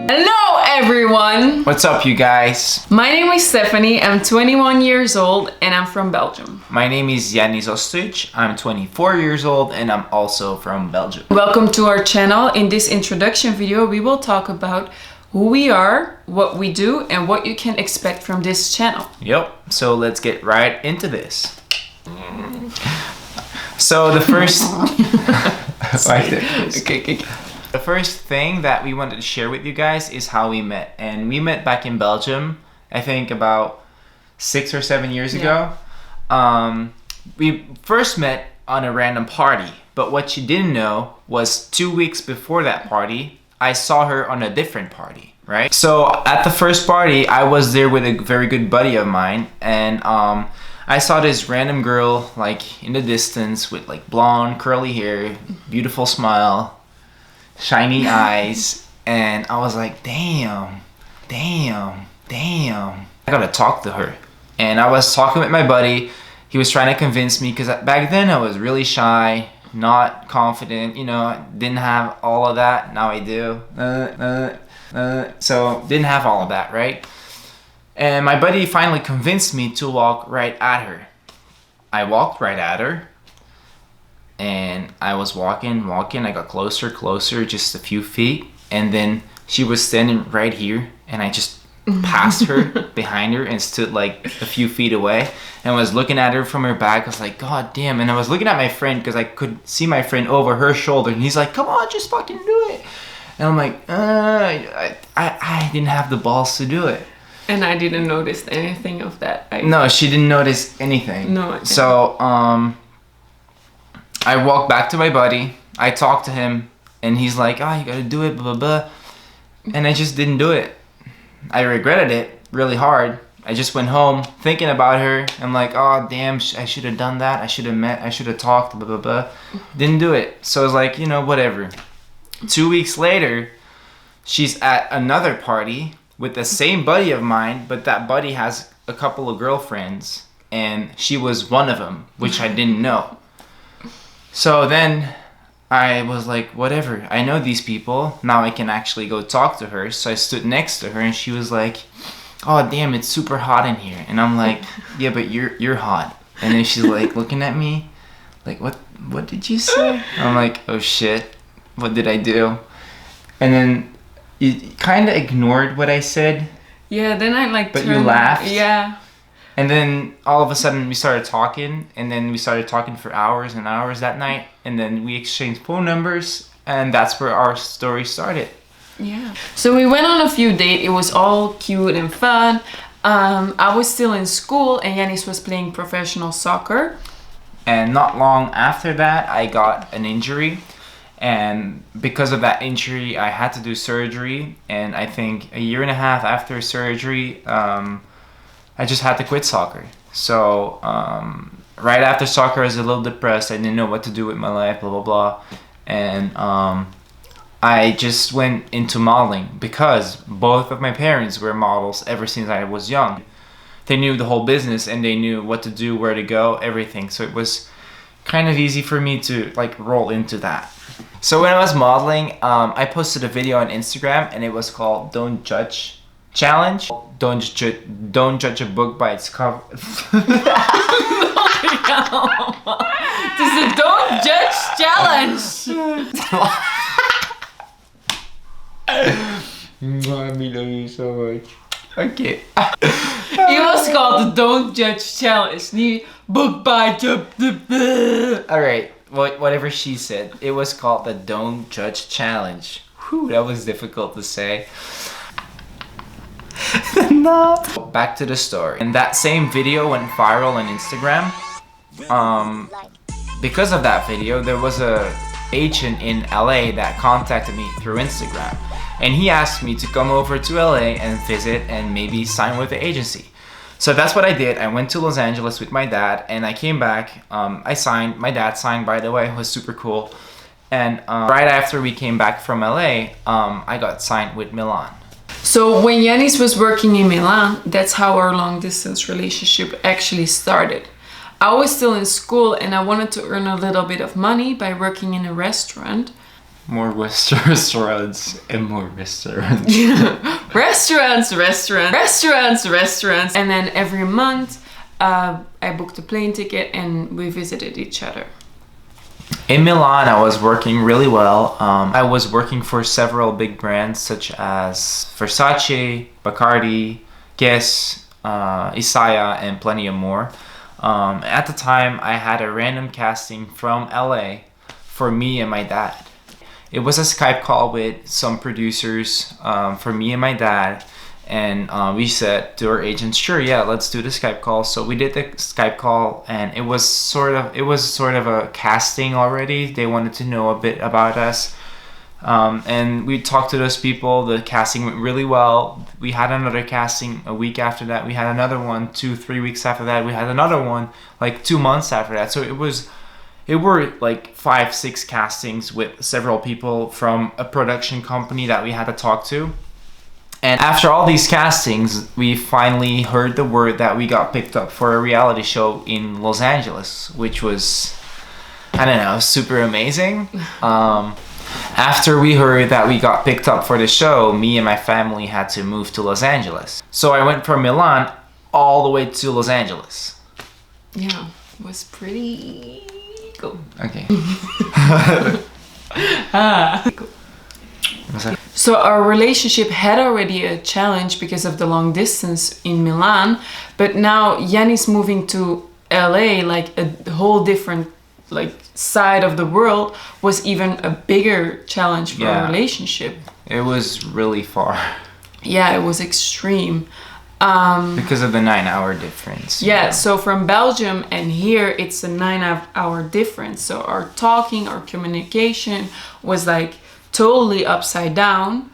Hello everyone! What's up, you guys? My name is Stephanie, I'm 21 years old and I'm from Belgium. My name is Yanis Ostuch, I'm 24 years old and I'm also from Belgium. Welcome to our channel. In this introduction video we will talk about who we are, what we do, and what you can expect from this channel. Yep, so let's get right into this. So the first... Okay. The first thing that we wanted to share with you guys is how we met. And we met back in Belgium, I think about 6 or 7 years ago. We first met on a random party, but what you didn't know was 2 weeks before that party, I saw her on a different party, right? So at the first party, I was there with a very good buddy of mine, and I saw this random girl like in the distance with like blonde, curly hair, beautiful smile, shiny eyes, and I was like, damn. I gotta talk to her. And I was talking with my buddy. He was trying to convince me, because back then I was really shy, not confident, you know, didn't have all of that. Now I do. So didn't have all of that, right? And my buddy finally convinced me to walk right at her. I walked right at her. And I was walking, I got closer, just a few feet, and then she was standing right here, and I just passed her behind her and stood like a few feet away, and was looking at her from her back. I was like, God damn. And I was looking at my friend, because I could see my friend over her shoulder, and he's like, come on, just fucking do it. And I'm like, I didn't have the balls to do it. And I didn't notice anything of that. No, she didn't notice anything. No, I didn't. So, I walked back to my buddy, I talked to him, and he's like, oh, you gotta do it, blah, blah, blah. And I just didn't do it. I regretted it really hard. I just went home thinking about her. I'm like, oh, damn, I should have done that. I should have met, I should have talked, blah, blah, blah. Didn't do it. So I was like, you know, whatever. 2 weeks later, she's at another party with the same buddy of mine, but that buddy has a couple of girlfriends, and she was one of them, which I didn't know. So then I was like, whatever, I know these people, now I can actually go talk to her. So I stood next to her, and she was like, oh damn, it's super hot in here. And I'm like, yeah, but you're hot. And then she's like looking at me like, what did you say? I'm like, oh shit, what did I do? And then you kind of ignored what I said. Yeah, then I like But you laughed? Yeah. And then all of a sudden we started talking, and then we started talking for hours and hours that night, and then we exchanged phone numbers, and that's where our story started. Yeah. So we went on a few dates. It was all cute and fun. I was still in school, and Yanis was playing professional soccer. And not long after that, I got an injury, and because of that injury, I had to do surgery. And I think a year and a half after surgery, I just had to quit soccer. So right after soccer, I was a little depressed. I didn't know what to do with my life, blah, blah, blah. And I just went into modeling, because both of my parents were models ever since I was young. They knew the whole business, and they knew what to do, where to go, everything. So it was kind of easy for me to like roll into that. So when I was modeling, I posted a video on Instagram, and it was called Don't Judge Challenge. Don't judge a book by its cover. This is a Don't Judge Challenge. Mommy, love you so much. Okay. It was called the Don't Judge Challenge. Niet book by Alright, whatever she said. It was called the Don't Judge Challenge. Whew, that was difficult to say. No. Back to the story. And that same video went viral on Instagram. Because of that video, there was a agent in LA that contacted me through Instagram, and he asked me to come over to LA and visit and maybe sign with the agency. So that's what I did. I went to Los Angeles with my dad, and I came back. I signed. My dad signed, by the way. It was super cool. And right after we came back from LA, I got signed with Milan. So when Yanis was working in Milan, that's how our long distance relationship actually started. I was still in school and I wanted to earn a little bit of money by working in a restaurant. more restaurants and more restaurants. restaurants. And then every month, I booked a plane ticket and we visited each other. In Milan, I was working really well. I was working for several big brands such as Versace, Bacardi, Guess, Isaiah, and plenty of more. At the time, I had a random casting from LA for me and my dad. It was a Skype call with some producers for me and my dad. And we said to our agents, sure, yeah, let's do the Skype call. So we did the Skype call, and it was sort of a casting already. They wanted to know a bit about us. And we talked to those people. The casting went really well. We had another casting a week after that. We had another one 2-3 weeks after that. We had another one like 2 months after that. So it were like 5-6 castings with several people from a production company that we had to talk to. And after all these castings, we finally heard the word that we got picked up for a reality show in Los Angeles, which was, I don't know, super amazing. After we heard that we got picked up for the show, me and my family had to move to Los Angeles. So I went from Milan all the way to Los Angeles. Yeah, it was pretty cool. Okay. Cool. So our relationship had already a challenge because of the long distance in Milan, but now Yannis moving to LA, like a whole different like side of the world, was even a bigger challenge for our relationship. It was really far. Yeah, it was extreme. Because of the 9-hour difference. Yeah, so from Belgium and here, it's a 9-hour difference. So our talking, our communication was like totally upside down.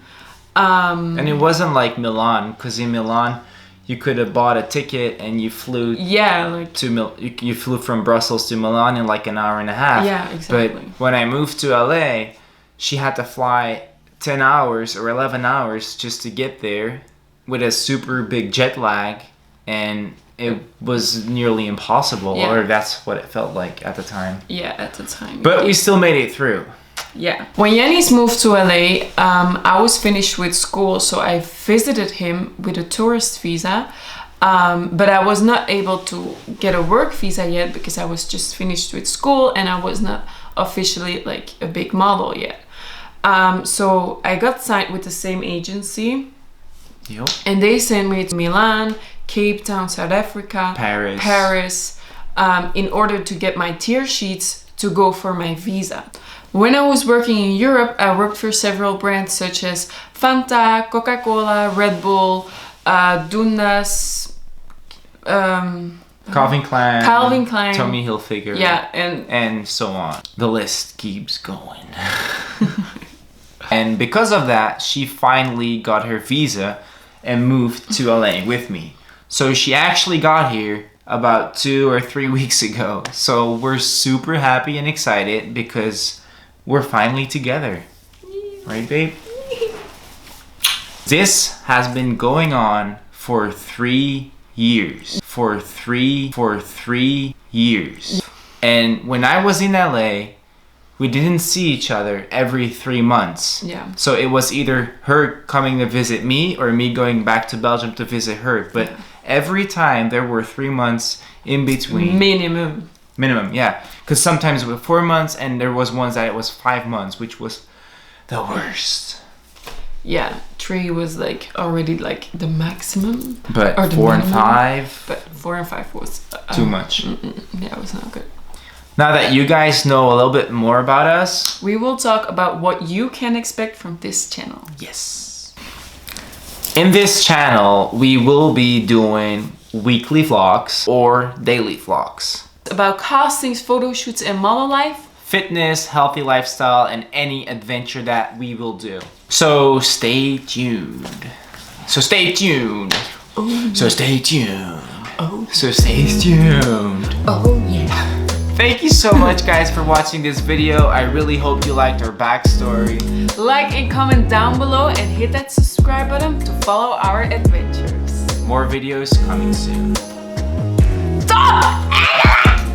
And it wasn't like Milan, because in Milan you could have bought a ticket and you flew you flew from Brussels to Milan in like an hour and a half. Yeah, exactly. But when I moved to LA, she had to fly 10 hours or 11 hours just to get there with a super big jet lag, and it was nearly impossible, or that's what it felt like at the time. Yeah, at the time. But we still made it through. Yeah. When Yannis moved to LA, I was finished with school, so I visited him with a tourist visa. But I was not able to get a work visa yet because I was just finished with school and I was not officially like a big model yet. So I got signed with the same agency. Yep. And they sent me to Milan, Cape Town, South Africa, Paris, in order to get my tier sheets to go for my visa. When I was working in Europe, I worked for several brands such as Fanta, Coca-Cola, Red Bull, Dundas, Calvin Klein, Tommy Hilfiger, and so on. The list keeps going. And because of that, she finally got her visa and moved to LA with me. So she actually got here about 2 or 3 weeks ago. So we're super happy and excited because we're finally together. Right, babe? This has been going on for 3 years. For three years. And when I was in LA, we didn't see each other every 3 months. Yeah. So it was either her coming to visit me or me going back to Belgium to visit her. But every time there were 3 months in between. Minimum, yeah. Because sometimes it was 4 months and there was ones that it was 5 months, which was the worst. Yeah, 3 was like already like the maximum. But 4 and 5? But 4 and 5 was... too much. Yeah, it was not good. Now that you guys know a little bit more about us, we will talk about what you can expect from this channel. Yes. In this channel, we will be doing weekly vlogs or daily vlogs. About castings, photo shoots, and model life. Fitness, healthy lifestyle, and any adventure that we will do. So stay tuned. So stay tuned. Oh. So stay tuned. Oh. So stay tuned. Oh yeah. Thank you so much guys for watching this video. I really hope you liked our backstory. Like and comment down below and hit that subscribe button to follow our adventures. More videos coming soon.